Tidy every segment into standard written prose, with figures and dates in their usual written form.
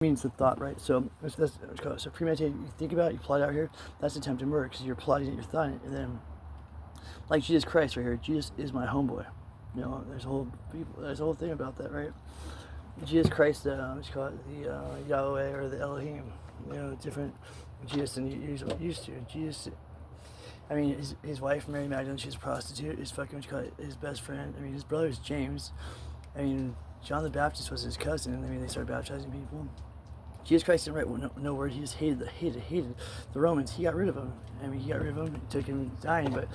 means the thought, right? So so premeditated. You think about it, you plot it out here. That's attempted murder because you're plotting it, you're thoughting it, and then like Jesus Christ right here. Jesus is my homeboy. You know, there's a whole thing about that, right? Jesus Christ, let's call it the Yahweh or the Elohim. You know, different Jesus than you used to. Jesus. I mean, his wife Mary Magdalene, she's a prostitute. His his best friend. I mean, his brother is James. I mean, John the Baptist was his cousin. I mean, they started baptizing people. Jesus Christ didn't write no word. He just hated the Romans. He got rid of them. I mean, he got rid of them. It took him dying, but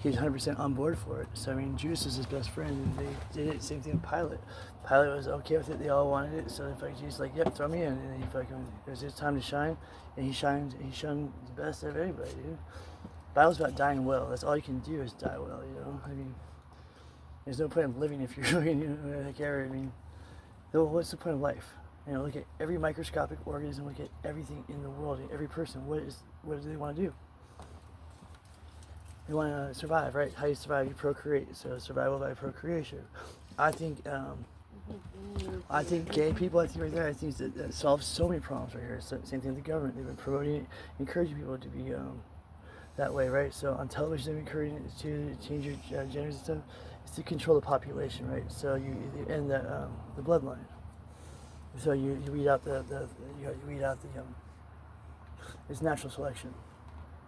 he was 100% on board for it. So I mean, Judas was his best friend, and they did it. Same thing with Pilate. Pilate was okay with it. They all wanted it. So in fact, Jesus like, yep, throw me in. And then he fucking, it was his time to shine, and he shined. He shone the best of everybody, dude. Bible's about dying well. That's all you can do is die well. You know, I mean, there's no point of living if you're really, like, I mean, what's the point of life? You know, look at every microscopic organism, look at everything in the world, every person. What do they want to do? They want to survive, right? How you survive, you procreate. So survival by procreation. I think gay people, I think right there, I think that solves so many problems right here. So, same thing with the government. They've been promoting it, encouraging people to be that way, right? So on television, they're encouraging it to change your genders and stuff. It's to control the population, right? So you end the bloodline. So you weed out it's natural selection,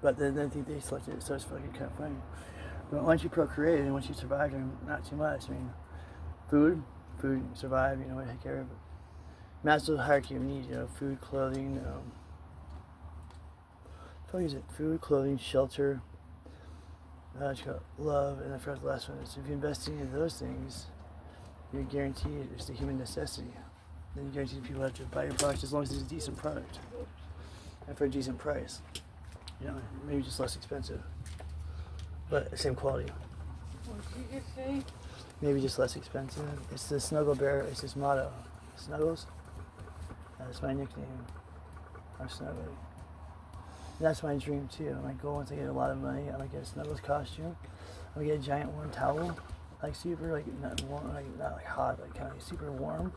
but then I think they selected it, so it's fucking kind of funny. But once you procreate and once you survive, and not too much. I mean, food, survive. You know, take care of it. Maslow's hierarchy of needs. You know, food, clothing. What is it? Food, clothing, shelter. Love, and I forgot the last one. So if you invest in those things, you're guaranteed it's the human necessity. Then you guarantee people have to buy your product as long as it's a decent product and for a decent price. You know, maybe just less expensive, but the same quality. What did you just say? Maybe just less expensive. It's the Snuggle Bear. It's his motto. Snuggles. That's my nickname. I'm Snuggle. And that's my dream too. My goal once I get a lot of money, I'm gonna get a Snuggles costume. I'm gonna get a giant warm towel, like super, like not warm, like not like hot, like kind of super warm.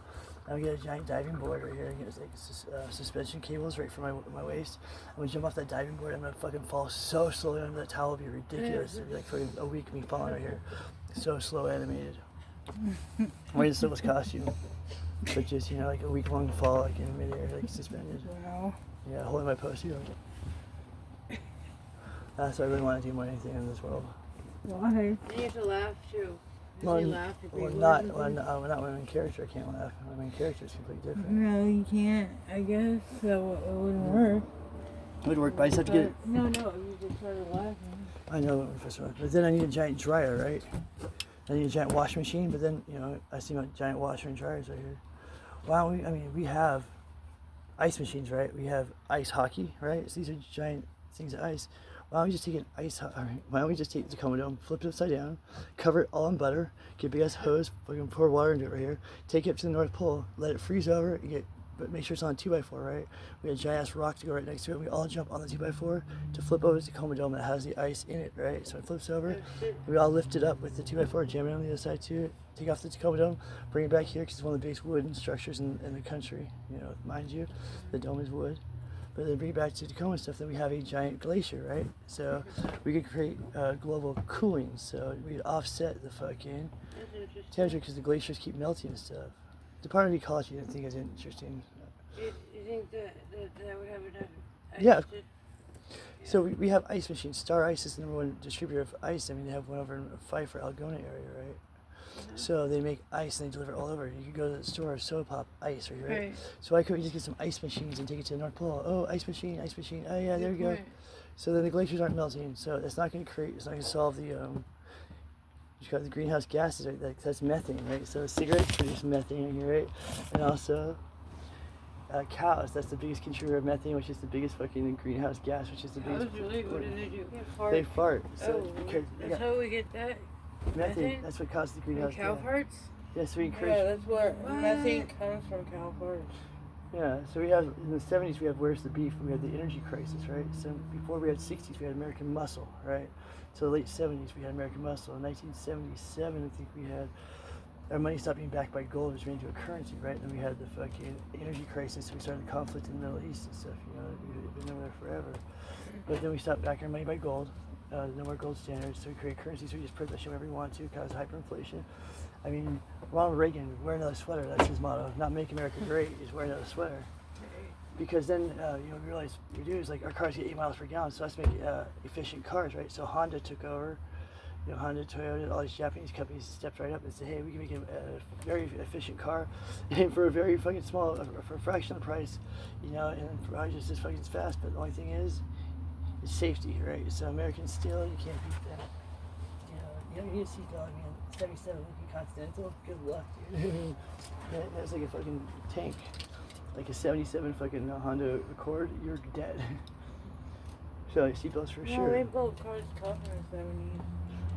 I'm gonna get a giant diving board right here. I'm gonna get like suspension cables right for my waist. I'm gonna jump off that diving board. I'm gonna fucking fall so slowly under that towel. It'll be ridiculous. It'll be like fucking a week of me falling right here. So slow animated. I'm wearing the Snuggles costume, but just, you know, like a week long fall, like in midair, like suspended. Wow. Yeah, holding my pose. That's what I really want to do more than anything in this world. Why? You have to laugh too. Well, not when I'm in character. I can't laugh. When I'm in character, it's completely different. No, you can't. I guess so. It wouldn't work. It would work, but I just have to get it. No, you just started laughing. I know, but then I need a giant dryer, right? I need a giant washing machine, but then, you know, I see my giant washer and dryers right here. Why don't we? I mean, we have ice machines, right? We have ice hockey, right? So these are giant things of ice. Why don't we just take why don't we just take the Tacoma Dome, flip it upside down, cover it all in butter, get a big ass hose, fucking pour water into it right here, take it up to the North Pole, let it freeze over, but make sure it's on a 2x4, right? We have a giant ass rock to go right next to it. We all jump on the 2x4 to flip over the Tacoma Dome that has the ice in it, right? So it flips over. We all lift it up with the 2x4, jam it on the other side too. Take off the Tacoma Dome, bring it back here because it's one of the biggest wooden structures in the country. You know, mind you, the dome is wood. But then bring it back to Tacoma stuff, then we have a giant glacier, right? So we could create global cooling, so we'd offset the fucking temperature because the glaciers keep melting and stuff. The part of ecology I think is interesting. You think that would have enough ice? Yeah. So we have ice machines. Star Ice is the #1 distributor of ice. I mean, they have one over in Pfeiffer, Algona area, right? So they make ice and they deliver it all over. You could go to the store, soda pop, ice, right? So why couldn't we just get some ice machines and take it to the North Pole? Oh, ice machine. Oh yeah, there we go. So then the glaciers aren't melting. So it's not going to solve the the greenhouse gases, right? That's methane, right? So cigarettes produce methane here, right? And also cows, that's the biggest contributor of methane, which is the biggest fucking greenhouse gas, which is the biggest. Really? What do they do? They fart. So that's how we get that. Methane, that's what causes the greenhouse gas. Cow farts? Yes, we encourage. Yeah, that's where methane comes from, cow farts. Yeah, so we have, in the 70s, we have Where's the Beef? We had the energy crisis, right? So before we had 60s, we had American Muscle, right? So the late 70s, we had American Muscle. In 1977, I think we had our money stopped being backed by gold. It was made into a currency, right? And then we had the fucking energy crisis. So we started the conflict in the Middle East and stuff. You know, we've been over there forever. But then we stopped backing our money by gold. No more gold standards. So we create currency. So we just print that shit whenever we want to, cause hyperinflation. I mean, Ronald Reagan, wear another sweater. That's his motto. Not make America great, is wear another sweater. Because then, we realized what we do is like our cars get 8 miles per gallon, so let's make efficient cars, right? So Honda took over, Honda, Toyota, all these Japanese companies stepped right up and said, hey, we can make a very efficient car, and for a very fucking small, for a fraction of the price, and probably just as fucking fast. But the only thing is safety, right? So American steel, you can't beat that. You don't need a seatbelt. I mean, 77 Lincoln Continental, good luck, dude. That's like a fucking tank. Like a 77 fucking Honda Accord, you're dead. So seatbelts for sure. No, they built cars tougher in the 70s.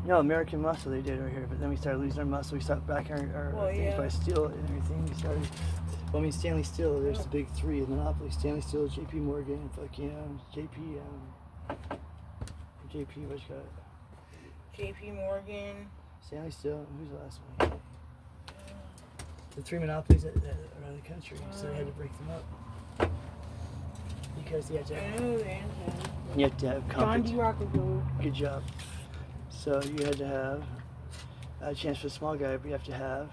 No, American muscle they did right here, but then we started losing our muscle. We stopped backing our things by steel and everything. We started, Stanley Steel, there's the big three, the monopoly, Stanley Steel, JP Morgan, and fucking JP, what you got? JP Morgan. Stanley Steel, who's the last one? The three monopolies that around the country, so they had to break them up. Because you had to have competition. Good job. So you had to have a chance for the small guy, but you have to have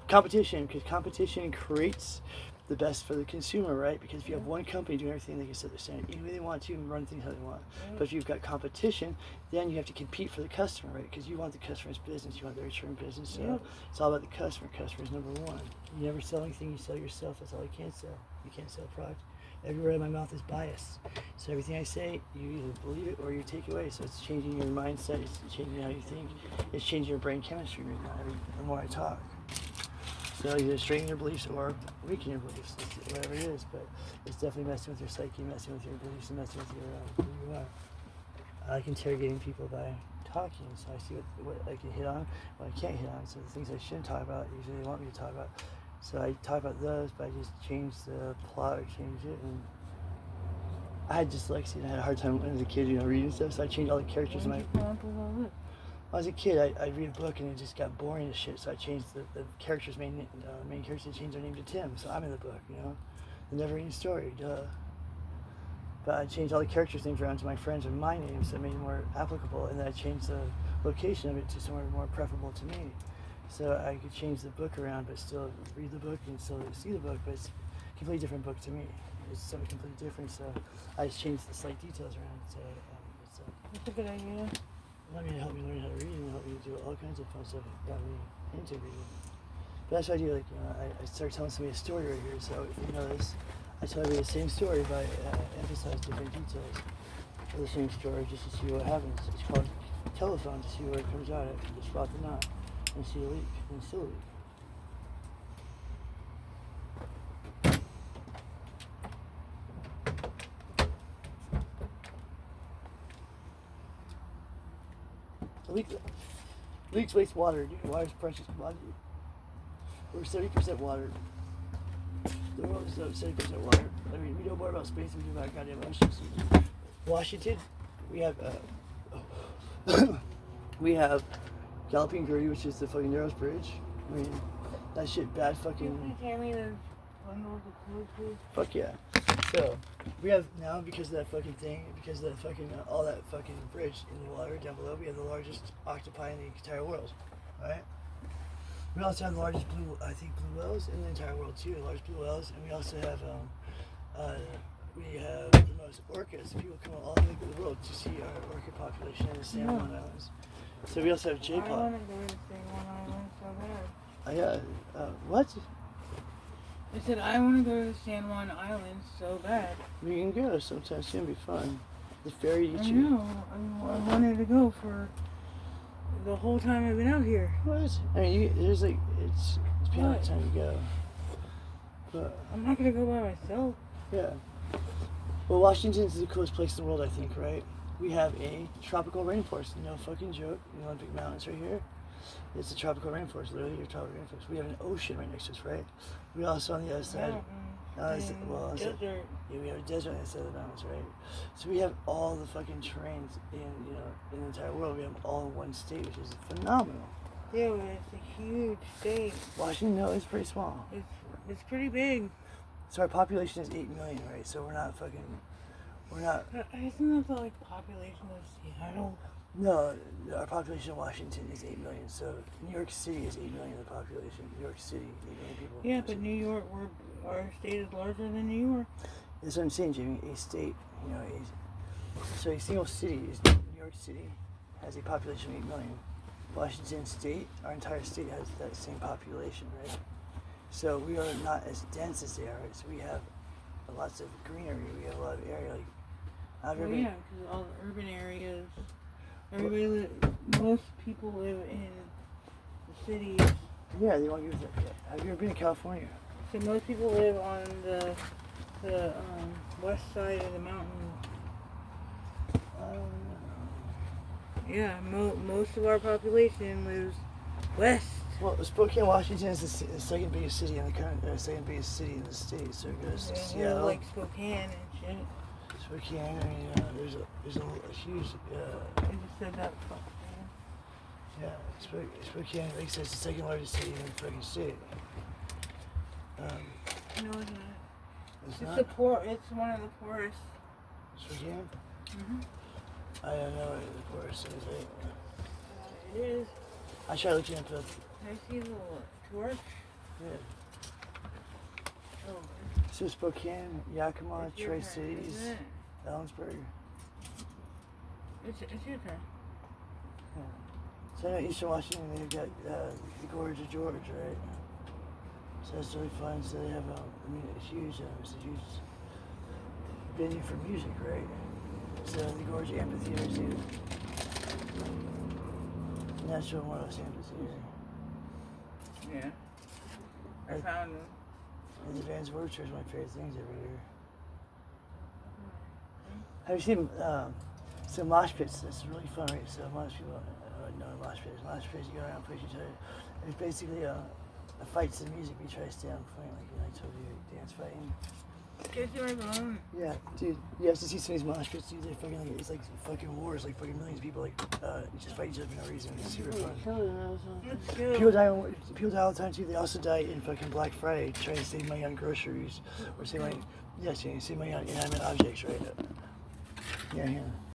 competition, because competition creates the best for the consumer, right? Because if you have one company doing everything, they can set their standard any way they want to and run things how they want. But if you've got competition, then you have to compete for the customer, right? Because you want the customer's business, you want their return business. So it's all about the customer. Customer's number one. You never sell anything, you sell yourself. That's all you can sell. You can't sell a product. Every word in my mouth is bias. So everything I say, you either believe it or you take it away. So it's changing your mindset, it's changing how you think, it's changing your brain chemistry right now, the more I talk. So either strengthen your beliefs or weaken your beliefs, whatever it is. But it's definitely messing with your psyche, messing with your beliefs, and messing with your who you are. I like interrogating people by talking, so I see what I can hit on, what I can't hit on. So the things I shouldn't talk about, usually they want me to talk about. So I talk about those, but I just change the plot or change it. And I had dyslexia and I had a hard time when I was a kid, reading stuff. So I changed all the characters in my. When I was a kid, I'd read a book and it just got boring as shit. So I changed the characters, main characters, changed their name to Tim. So I'm in the book, the never-ending story, duh. But I changed all the characters' names around to my friends and my names, so it made it more applicable. And then I changed the location of it to somewhere more preferable to me. So I could change the book around, but still read the book and still see the book, but it's a completely different book to me. It's something completely different, so I just changed the slight details around. So that's a good idea. Well, I mean, it helped me learn how to read and helped me do all kinds of fun stuff that got me into reading. But that's what I do, I start telling somebody a story right here, so if you notice, I tell everybody the same story, but I emphasize different details of the same story just to see what happens. It's called telephone to see where it comes out at. You just spot the knot and see a leak, and still a leak. Leaks waste water, dude. Water's precious commodity. We're 70% water. The world is 70% water. I mean, we know more about space than we do about goddamn oceans. Washington, we have Galloping Gertie, which is the fucking Narrows Bridge. I mean, that shit bad fucking. Fuck yeah. So, we have now, because of that fucking thing, because of that fucking, all that fucking bridge in the water down below, we have the largest octopi in the entire world, right? We also have the largest blue whales in the entire world too, the largest blue whales, and we also have, the most orcas. People come all over the world to see our orca population in the San Juan Islands. So we also have J-pop. I want to go to San Juan Island so bad. What? I said, I want to go to San Juan Island so bad. We can go sometime soon, it'll be fun. The ferry eats you. I know. I wanted to go for the whole time I've been out here. What? I mean, it's beyond time to go. But I'm not going to go by myself. Yeah. Well, Washington's the coolest place in the world, I think, right? We have a tropical rainforest. No fucking joke. The Olympic Mountains right here. It's a tropical rainforest, literally a tropical rainforest. We have an ocean right next to us, right? We also on the other side. Desert. Yeah, we have a desert on the side of the mountains, right? So we have all the fucking terrains in the entire world. We have them all in one state, which is phenomenal. Yeah, but it's a huge state. Washington, no, it's pretty small. It's pretty big. So our population is 8 million, right? So we're not. Isn't that the like population of Seattle? No, our population in Washington is 8 million. So New York City is 8 million of the population. New York City, 8 million people. Yeah, but New York, our state is larger than New York. That's what I'm saying, Jamie. A state, so a single city is New York City, has a population of 8 million. Washington State, our entire state has that same population, right? So we are not as dense as they are, right? So we have lots of greenery. We have a lot of area. Like, Well, yeah, because all the urban areas, most people live in the cities. Yeah, they won't give that. Have you ever been to California? So most people live on the west side of the mountain. Yeah, most of our population lives west. Well, Spokane, Washington is the second biggest city in the country, second biggest city in the state. So it goes to Seattle. Like Spokane and shit. Spokane, I mean, there's a huge. I just said that. Yeah, Spokane, like I said, it's the second largest city in the fucking state. No, it's not. It's It's not? It's one of the poorest. Spokane? Mhm. I don't know what the poorest is, right? It is. I tried looking up the. Can I see the torch? Yeah. Oh. So Spokane, Yakima, It's your turn, Tri-Cities, isn't it? Ellensburg. It's your turn. Yeah. So I know Eastern Washington, they've got the Gorge of George, right? So that's really fun. So they have, it's a huge venue for music, right? So the Gorge Amphitheater too. Natural Morris Amphitheater. Yeah. I found them. And the Vans Warped Tour is my favorite things every year. Have you seen some mosh pits? It's really fun, right? So most people know what mosh pits. Mosh pits, you go around, push each other. It's basically a fight to the music. You try to stay on point, like I told you, dance fighting. Can I see my phone? Yeah, dude, you have to see some of these mosh pits, dude. They're fucking like, it's like fucking wars, like fucking millions of people like just fight each other for no reason. It's super fun. Let's go. People die all the time too. They also die in fucking Black Friday trying to save money on groceries or save money, save money on inanimate objects, right? Yeah.